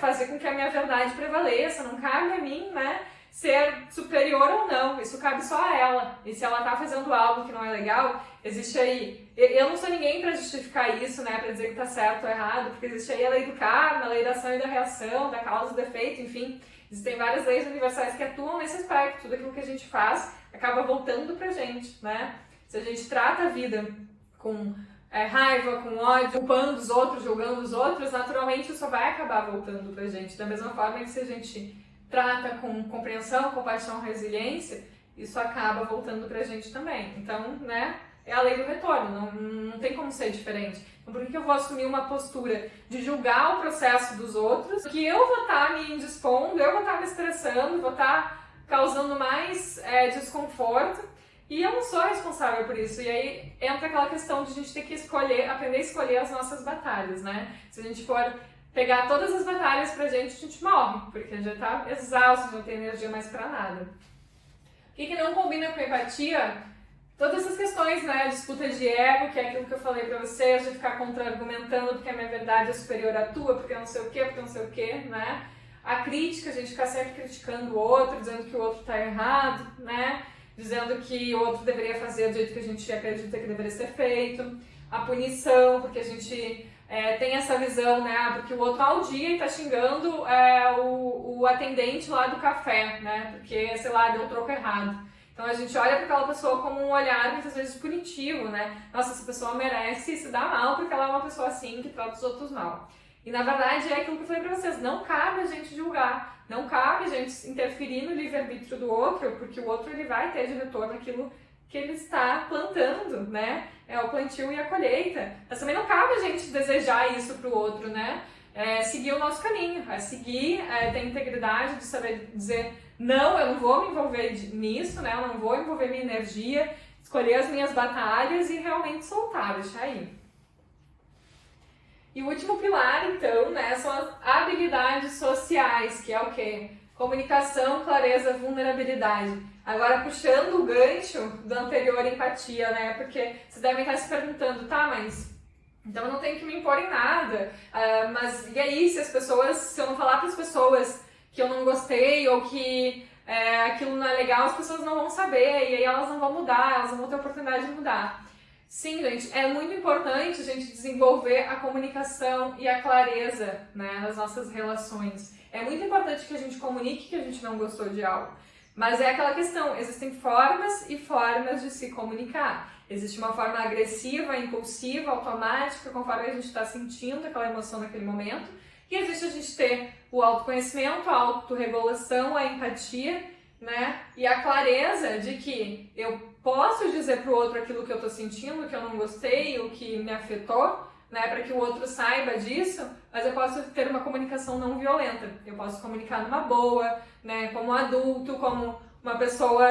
fazer com que a minha verdade prevaleça, não cabe a mim, né, ser superior ou não, isso cabe só a ela. E se ela tá fazendo algo que não é legal, existe aí, eu não sou ninguém para justificar isso, né, para dizer que tá certo ou errado, porque existe aí a lei do karma, a lei da ação e da reação, da causa e do efeito, enfim, existem várias leis universais que atuam nesse aspecto, tudo aquilo que a gente faz acaba voltando pra gente, né, se a gente trata a vida com raiva, com ódio, culpando os outros, julgando os outros, naturalmente isso vai acabar voltando pra gente, da mesma forma que se a gente trata com compreensão, compaixão, resiliência, isso acaba voltando pra gente também. Então, né, é a lei do retorno, não tem como ser diferente. Então, por que eu vou assumir uma postura de julgar o processo dos outros, que eu vou estar me indispondo, eu vou estar me estressando, vou estar causando mais desconforto, e eu não sou responsável por isso. E aí entra aquela questão de a gente ter que escolher, aprender a escolher as nossas batalhas, né? Se a gente for pegar todas as batalhas pra gente, a gente morre, porque já tá exausto, não tem energia mais pra nada. O que não combina com empatia? Todas essas questões, né? A disputa de ego, que é aquilo que eu falei pra vocês, de ficar contra-argumentando porque a minha verdade é superior à tua, porque eu não sei o quê, porque eu não sei o quê, né? A crítica, a gente ficar sempre criticando o outro, dizendo que o outro tá errado, né? Dizendo que o outro deveria fazer do jeito que a gente acredita que deveria ser feito. A punição, porque a gente tem essa visão, né, porque o outro mal dia e tá xingando o atendente lá do café, né, porque, sei lá, deu um troco errado. Então a gente olha para aquela pessoa como um olhar muitas vezes punitivo, né, nossa, essa pessoa merece se dar mal porque ela é uma pessoa assim que trata os outros mal. E na verdade é aquilo que eu falei pra vocês, não cabe a gente julgar, não cabe a gente interferir no livre-arbítrio do outro, porque o outro ele vai ter de retorno aquilo que ele está plantando, né? É o plantio e a colheita. Mas também não cabe a gente desejar isso pro outro, né? Seguir o nosso caminho, seguir, ter integridade de saber dizer não, eu não vou me envolver nisso, né? Eu não vou envolver minha energia, escolher as minhas batalhas e realmente soltar, deixar ir. E o último pilar, então, né, são as habilidades sociais, que é o quê? Comunicação, clareza, vulnerabilidade. Agora, puxando o gancho do anterior, empatia, né? Porque vocês devem estar se perguntando, tá, mas então eu não tenho que me impor em nada. Mas e aí, se eu não falar para as pessoas que eu não gostei ou que aquilo não é legal, as pessoas não vão saber e aí elas não vão mudar, elas não vão ter oportunidade de mudar. Sim, gente, é muito importante a gente desenvolver a comunicação e a clareza, né, nas nossas relações. É muito importante que a gente comunique que a gente não gostou de algo. Mas é aquela questão, existem formas e formas de se comunicar. Existe uma forma agressiva, impulsiva, automática, conforme a gente está sentindo aquela emoção naquele momento. E existe a gente ter o autoconhecimento, a autorregulação, a empatia, né? E a clareza de que eu posso dizer pro outro aquilo que eu tô sentindo, que eu não gostei, o que me afetou, né, para que o outro saiba disso, mas eu posso ter uma comunicação não violenta. Eu posso comunicar numa boa, né, como adulto, como uma pessoa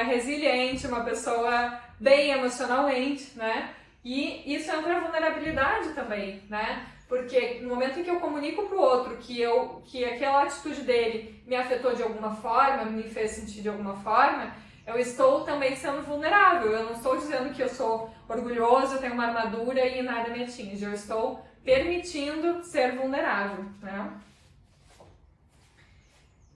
resiliente, uma pessoa bem emocionalmente, né? E isso entra a vulnerabilidade também, né? Porque no momento em que eu comunico pro outro que aquela atitude dele me afetou de alguma forma, me fez sentir de alguma forma, eu estou também sendo vulnerável. Eu não estou dizendo que eu sou orgulhoso, eu tenho uma armadura e nada me atinge. Eu estou permitindo ser vulnerável, né?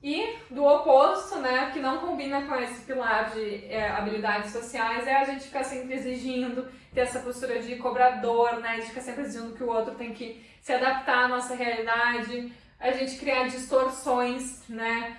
E do oposto, né, que não combina com esse pilar de habilidades sociais, é a gente ficar sempre exigindo, ter essa postura de cobrador, né, de ficar sempre exigindo que o outro tem que se adaptar à nossa realidade, a gente criar distorções, né,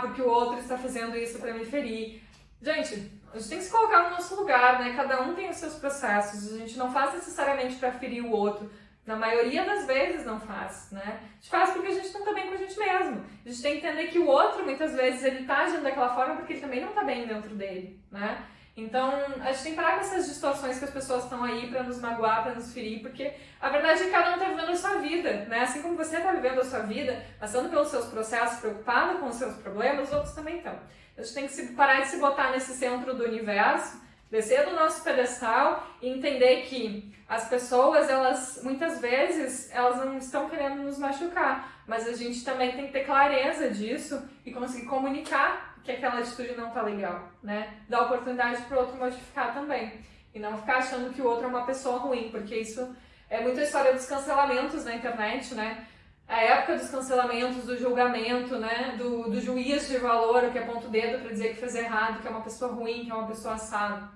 porque o outro está fazendo isso para me ferir. Gente, a gente tem que se colocar no nosso lugar, né, cada um tem os seus processos, a gente não faz necessariamente para ferir o outro. Na maioria das vezes não faz, né? A gente faz porque a gente não tá bem com a gente mesmo. A gente tem que entender que o outro, muitas vezes, ele tá agindo daquela forma porque ele também não tá bem dentro dele, né? Então, a gente tem que parar com essas distorções que as pessoas estão aí pra nos magoar, pra nos ferir, porque a verdade é que cada um tá vivendo a sua vida, né? Assim como você tá vivendo a sua vida, passando pelos seus processos, preocupado com os seus problemas, os outros também estão. A gente tem que parar de se botar nesse centro do universo, descer do nosso pedestal e entender que as pessoas, elas, muitas vezes, elas não estão querendo nos machucar, mas a gente também tem que ter clareza disso e conseguir comunicar que aquela atitude não tá legal, né? Dar oportunidade pro outro modificar também. E não ficar achando que o outro é uma pessoa ruim, porque isso é muita história dos cancelamentos na internet, né? A época dos cancelamentos, do julgamento, né? Do juiz de valor, que aponta o dedo pra dizer que fez errado, que é uma pessoa ruim, que é uma pessoa assada,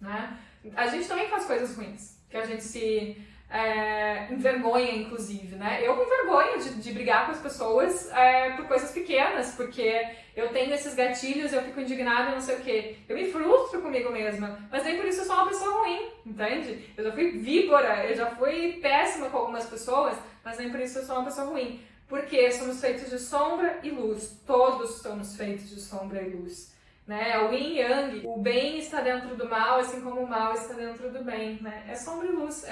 né? A gente também faz coisas ruins, que a gente se envergonha, inclusive, né? Eu me envergonho de brigar com as pessoas por coisas pequenas, porque eu tenho esses gatilhos, eu fico indignada, não sei o quê. Eu me frustro comigo mesma, mas nem por isso eu sou uma pessoa ruim, entende? Eu já fui víbora, eu já fui péssima com algumas pessoas, mas nem por isso eu sou uma pessoa ruim. Porque somos feitos de sombra e luz, todos somos feitos de sombra e luz. Né? O yin e yang, o bem está dentro do mal, assim como o mal está dentro do bem, né? É sombra e luz,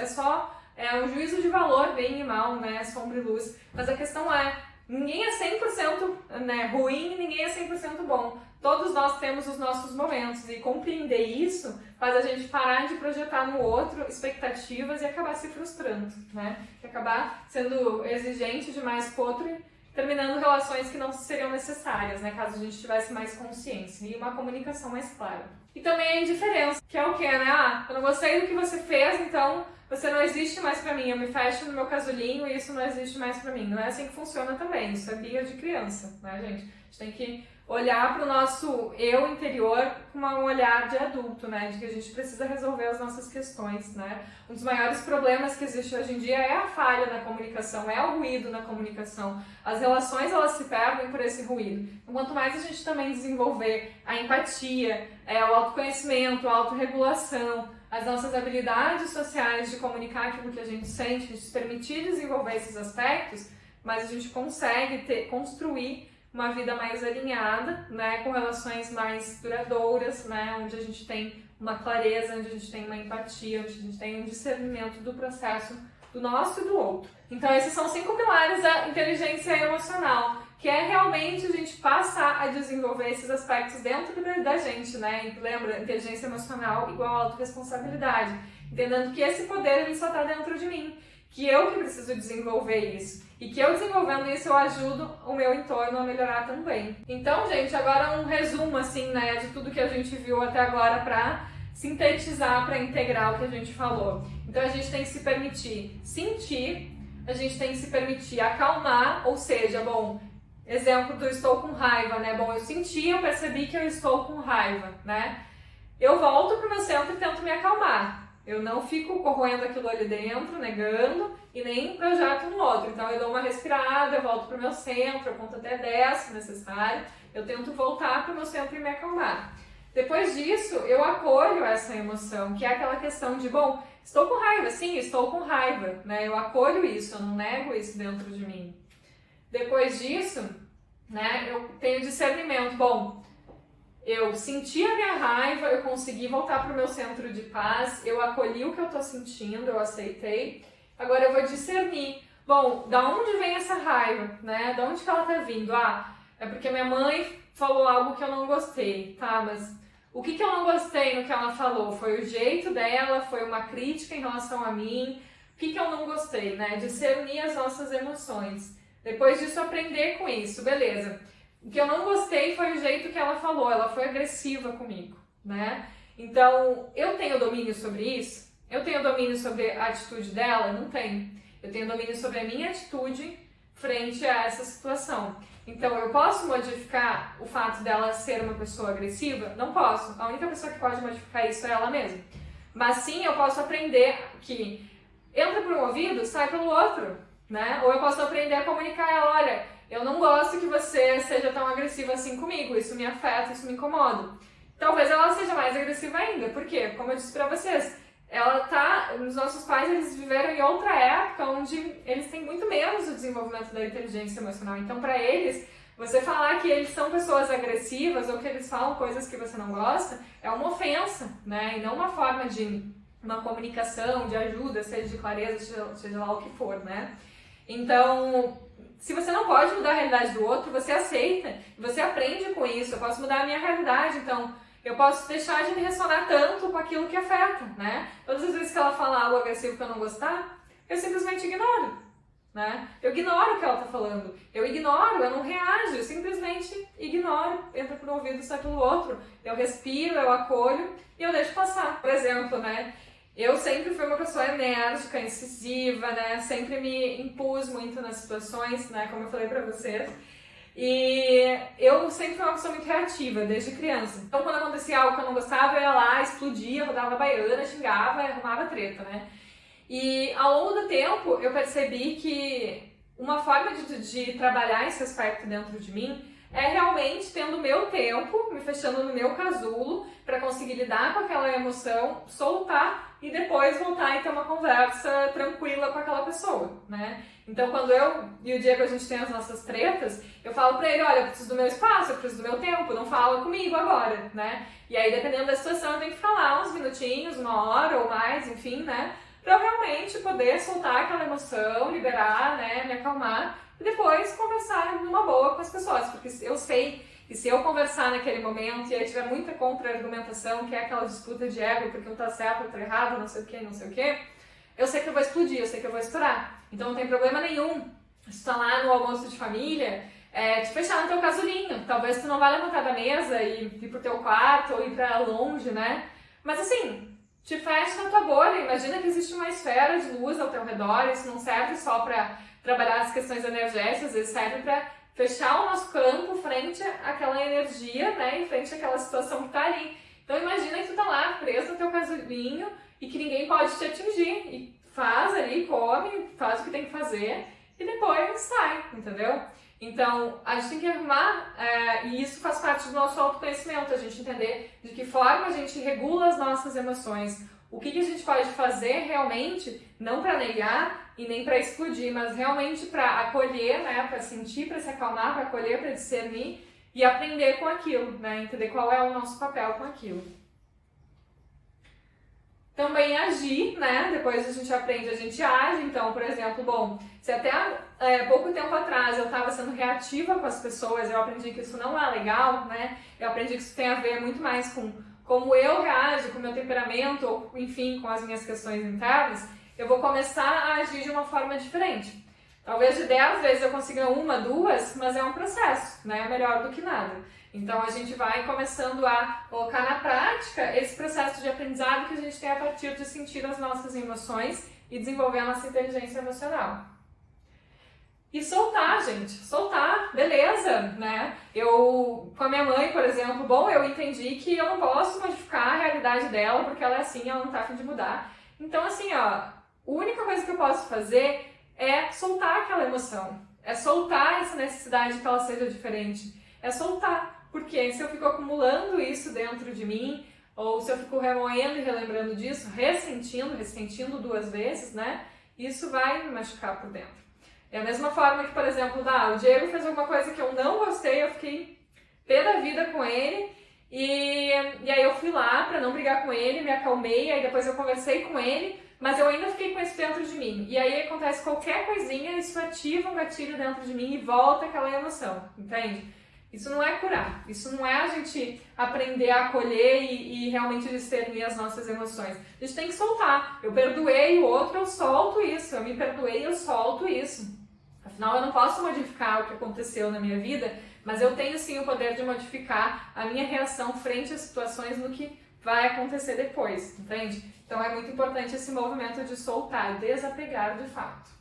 é um juízo de valor, bem e mal, né? Sombra e luz. Mas a questão é, ninguém é 100% né, ruim, ninguém é 100% bom. Todos nós temos os nossos momentos e compreender isso faz a gente parar de projetar no outro expectativas e acabar se frustrando, né? E acabar sendo exigente demais com o outro e terminando relações que não seriam necessárias, né? Caso a gente tivesse mais consciência e uma comunicação mais clara. E também a indiferença, que é o quê, né? Ah, eu não gostei do que você fez, então você não existe mais pra mim. Eu me fecho no meu casulinho e isso não existe mais pra mim. Não é assim que funciona também. Isso é birra de criança, né, gente? A gente tem que olhar pro nosso eu interior com um olhar de adulto, né? De que a gente precisa resolver as nossas questões, né? Um dos maiores problemas que existe hoje em dia é a falha na comunicação, é o ruído na comunicação. As relações, elas se perdem por esse ruído. Então, quanto mais a gente também desenvolver a empatia, o autoconhecimento, a autorregulação, as nossas habilidades sociais de comunicar aquilo que a gente sente, de se permitir desenvolver esses aspectos, mas a gente consegue construir uma vida mais alinhada, né, com relações mais duradouras, né, onde a gente tem uma clareza, onde a gente tem uma empatia, onde a gente tem um discernimento do processo do nosso e do outro. Então esses são 5 pilares da inteligência emocional, que é realmente a gente passar a desenvolver esses aspectos dentro da gente, né? E lembra, inteligência emocional igual a autorresponsabilidade, entendendo que esse poder ele só está dentro de mim, que eu que preciso desenvolver isso. E que eu desenvolvendo isso, eu ajudo o meu entorno a melhorar também. Então, gente, agora um resumo, assim, né, de tudo que a gente viu até agora para sintetizar, para integrar o que a gente falou. Então, a gente tem que se permitir sentir, a gente tem que se permitir acalmar, ou seja, bom, exemplo do estou com raiva, né? Bom, eu senti, eu percebi que eu estou com raiva, né? Eu volto pro meu centro e tento me acalmar. Eu não fico corroendo aquilo ali dentro, negando, e nem projeto no outro. Então eu dou uma respirada, eu volto pro meu centro, eu conto até 10 se necessário, eu tento voltar pro meu centro e me acalmar. Depois disso, eu acolho essa emoção, que é aquela questão de, bom, estou com raiva, sim, estou com raiva, né? Eu acolho isso, eu não nego isso dentro de mim. Depois disso, né, eu tenho discernimento, bom, eu senti a minha raiva, eu consegui voltar para o meu centro de paz, eu acolhi o que eu estou sentindo, eu aceitei. Agora eu vou discernir, bom, da onde vem essa raiva, né? Da onde que ela está vindo? Ah, é porque minha mãe falou algo que eu não gostei, tá? Mas o que eu não gostei no que ela falou? Foi o jeito dela, foi uma crítica em relação a mim? O que eu não gostei, né? Discernir as nossas emoções. Depois disso, aprender com isso, beleza. O que eu não gostei foi o jeito que ela falou, ela foi agressiva comigo, né? Então, eu tenho domínio sobre isso? Eu tenho domínio sobre a atitude dela? Não tenho. Eu tenho domínio sobre a minha atitude frente a essa situação. Então, eu posso modificar o fato dela ser uma pessoa agressiva? Não posso. A única pessoa que pode modificar isso é ela mesma. Mas sim, eu posso aprender que entra por um ouvido, sai pelo outro, né? Ou eu posso aprender a comunicar a ela, olha, eu não gosto que você seja tão agressiva assim comigo, isso me afeta, isso me incomoda. Talvez ela seja mais agressiva ainda, por quê? Como eu disse pra vocês, os nossos pais, eles viveram em outra época onde eles têm muito menos o desenvolvimento da inteligência emocional. Então, para eles, Você falar que eles são pessoas agressivas ou que eles falam coisas que você não gosta é uma ofensa, né? E não uma forma de uma comunicação, de ajuda, seja de clareza, seja lá o que for, né? Então, se você não pode mudar a realidade do outro, você aceita, você aprende com isso. Eu posso mudar a minha realidade, então eu posso deixar de me relacionar tanto com aquilo que afeta, né? Todas as vezes que ela fala algo agressivo que eu não gostar, eu simplesmente ignoro, né? Eu ignoro o que ela tá falando, eu ignoro, eu não reajo, eu simplesmente ignoro, entra por um ouvido, sai pelo outro. Eu respiro, eu acolho e eu deixo passar. Por exemplo, né? Eu sempre fui uma pessoa enérgica, incisiva, né? Sempre me impus muito nas situações, né? Como eu falei pra vocês. E eu sempre fui uma pessoa muito reativa, desde criança. Então, quando acontecia algo que eu não gostava, eu ia lá, explodia, rodava a baiana, xingava, arrumava treta, né? E ao longo do tempo, eu percebi que uma forma de trabalhar esse aspecto dentro de mim é realmente tendo o meu tempo, me fechando no meu casulo, para conseguir lidar com aquela emoção, soltar e depois voltar e ter uma conversa tranquila com aquela pessoa, né? Então, quando eu e o Diego a gente tem as nossas tretas, eu falo pra ele, olha, eu preciso do meu espaço, eu preciso do meu tempo, não fala comigo agora, né? E aí, dependendo da situação, eu tenho que falar uns minutinhos, uma hora ou mais, enfim, né? Pra eu realmente poder soltar aquela emoção, liberar, né, me acalmar e depois conversar numa boa com as pessoas, porque eu sei que se eu conversar naquele momento e aí tiver muita contra-argumentação, que é aquela disputa de ego, porque um tá certo, outro tá errado, não sei o que, eu sei que eu vou explodir, eu sei que eu vou estourar. Então não tem problema nenhum se tu tá lá no almoço de família, te fechar no teu casulinho. Talvez tu não vá levantar da mesa e ir pro teu quarto ou ir pra longe, né? Mas assim, te fecha na tua bolha. Imagina que existe uma esfera de luz ao teu redor. Isso não serve só para trabalhar as questões energéticas, às vezes serve para fechar o nosso campo frente àquela energia, né, em frente àquela situação que tá ali. Então imagina que tu tá lá preso no teu casulinho e que ninguém pode te atingir. E faz ali, come, faz o que tem que fazer e depois sai, entendeu? Então, a gente tem que arrumar, e isso faz parte do nosso autoconhecimento, a gente entender de que forma a gente regula as nossas emoções, o que a gente pode fazer realmente, não para negar e nem para explodir, mas realmente para acolher, né, para sentir, para se acalmar, para acolher, para discernir e aprender com aquilo, né, entender qual é o nosso papel com aquilo. Também agir, né? Depois a gente aprende, a gente age. Então, por exemplo, bom, se até pouco tempo atrás eu estava sendo reativa com as pessoas, eu aprendi que isso não é legal, né? Eu aprendi que isso tem a ver muito mais com como eu reajo, com o meu temperamento, ou enfim, com as minhas questões internas, eu vou começar a agir de uma forma diferente. Talvez de 10 vezes eu consiga uma, duas, mas é um processo, né? É melhor do que nada. Então a gente vai começando a colocar na prática esse processo de aprendizado que a gente tem a partir de sentir as nossas emoções e desenvolver a nossa inteligência emocional. E soltar, gente, soltar, beleza, né? Eu, com a minha mãe, por exemplo, bom, eu entendi que eu não posso modificar a realidade dela porque ela é assim, ela não tá a fim de mudar. Então assim, ó, a única coisa que eu posso fazer é soltar aquela emoção, é soltar essa necessidade que ela seja diferente, é soltar. Porque se eu fico acumulando isso dentro de mim, ou se eu fico remoendo e relembrando disso, ressentindo 2 vezes, né? Isso vai me machucar por dentro. É a mesma forma que, por exemplo, o Diego fez alguma coisa que eu não gostei, eu fiquei pé da vida com ele, e aí eu fui lá pra não brigar com ele, me acalmei, aí depois eu conversei com ele, mas eu ainda fiquei com isso dentro de mim. E aí acontece qualquer coisinha, isso ativa um gatilho dentro de mim e volta aquela emoção, entende? Isso não é curar, isso não é a gente aprender a acolher e realmente discernir as nossas emoções. A gente tem que soltar. Eu perdoei o outro, eu solto isso. Eu me perdoei, eu solto isso. Afinal, eu não posso modificar o que aconteceu na minha vida, mas eu tenho sim o poder de modificar a minha reação frente às situações no que vai acontecer depois, entende? Então é muito importante esse movimento de soltar, desapegar de fato.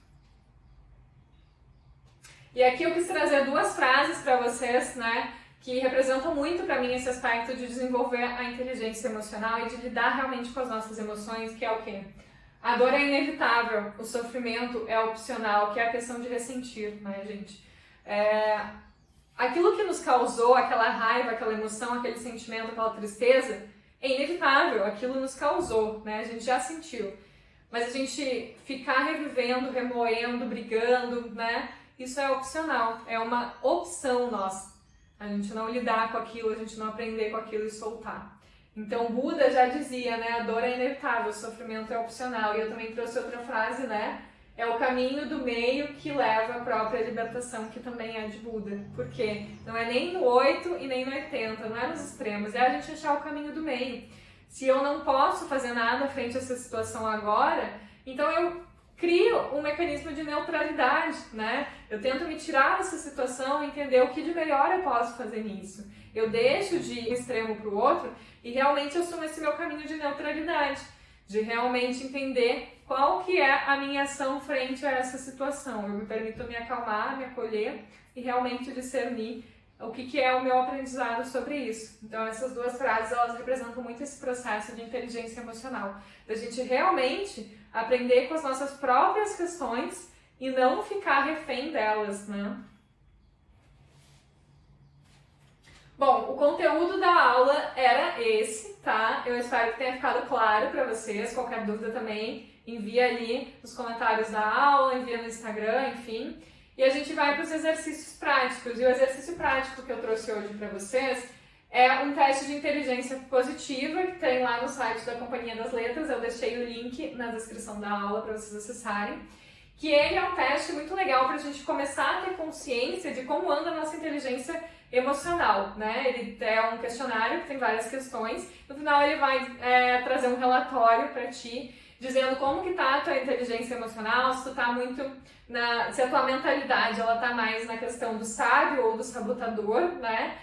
E aqui eu quis trazer 2 frases para vocês, né, que representam muito para mim esse aspecto de desenvolver a inteligência emocional e de lidar realmente com as nossas emoções, que é o quê? A dor é inevitável, o sofrimento é opcional, que é a questão de ressentir, né, gente? Aquilo que nos causou aquela raiva, aquela emoção, aquele sentimento, aquela tristeza, é inevitável, aquilo nos causou, né, a gente já sentiu. Mas a gente ficar revivendo, remoendo, brigando, né, isso é opcional, é uma opção nossa. A gente não lidar com aquilo, a gente não aprender com aquilo e soltar. Então Buda já dizia, né, a dor é inevitável, o sofrimento é opcional. E eu também trouxe outra frase, né, é o caminho do meio que leva à própria libertação, que também é de Buda. Por quê? Não é nem no 8 e nem no 80, não é nos extremos, é a gente achar o caminho do meio. Se eu não posso fazer nada frente a essa situação agora, então eu crio um mecanismo de neutralidade, né? Eu tento me tirar dessa situação e entender o que de melhor eu posso fazer nisso. Eu deixo de ir de um extremo para o outro e realmente assumo esse meu caminho de neutralidade, de realmente entender qual que é a minha ação frente a essa situação. Eu me permito me acalmar, me acolher e realmente discernir o que é o meu aprendizado sobre isso. Então essas duas frases, elas representam muito esse processo de inteligência emocional, da gente realmente aprender com as nossas próprias questões e não ficar refém delas, né? Bom, o conteúdo da aula era esse, tá? Eu espero que tenha ficado claro para vocês. Qualquer dúvida também, envia ali nos comentários da aula, envia no Instagram, enfim. E a gente vai para os exercícios práticos. E o exercício prático que eu trouxe hoje para vocês é um teste de inteligência positiva que tem lá no site da Companhia das Letras. Eu deixei o link na descrição da aula para vocês acessarem. Que ele é um teste muito legal para a gente começar a ter consciência de como anda a nossa inteligência emocional, né? Ele é um questionário que tem várias questões. No final ele vai trazer um relatório para ti, dizendo como que tá a tua inteligência emocional, se tu tá muito se a tua mentalidade ela tá mais na questão do sábio ou do sabotador, né?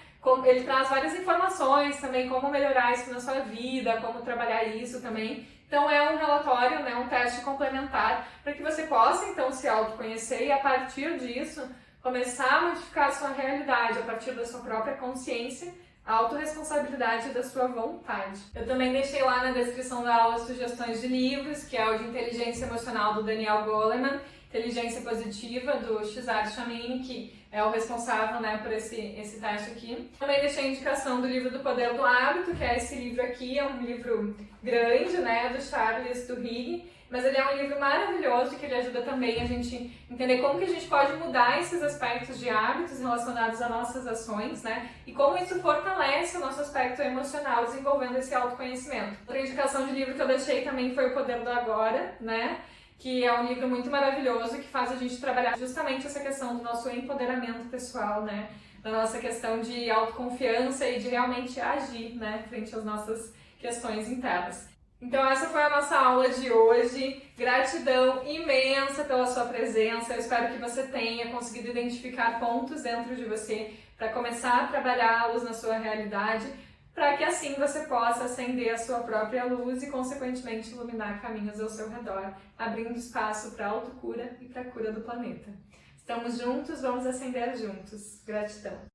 Ele traz várias informações também, como melhorar isso na sua vida, como trabalhar isso também. Então é um relatório, né, um teste complementar para que você possa então se autoconhecer e a partir disso começar a modificar a sua realidade a partir da sua própria consciência, a autorresponsabilidade da sua vontade. Eu também deixei lá na descrição da aula sugestões de livros, que é o de Inteligência Emocional do Daniel Goleman, Inteligência Positiva do Cesar Chamini, que é o responsável, né, por esse teste aqui. Também deixei a indicação do livro do Poder do Hábito, que é esse livro aqui, é um livro grande, né, do Charles Duhigg, mas ele é um livro maravilhoso que ele ajuda também a gente entender como que a gente pode mudar esses aspectos de hábitos relacionados a nossas ações, né, e como isso fortalece o nosso aspecto emocional, desenvolvendo esse autoconhecimento. Outra indicação de livro que eu deixei também foi O Poder do Agora, né, que é um livro muito maravilhoso que faz a gente trabalhar justamente essa questão do nosso empoderamento pessoal, né? Da nossa questão de autoconfiança e de realmente agir, né? Frente às nossas questões internas. Então essa foi a nossa aula de hoje. Gratidão imensa pela sua presença. Eu espero que você tenha conseguido identificar pontos dentro de você para começar a trabalhá-los na sua realidade, para que assim você possa acender a sua própria luz e, consequentemente, iluminar caminhos ao seu redor, abrindo espaço para a autocura e para a cura do planeta. Estamos juntos, vamos acender juntos. Gratidão!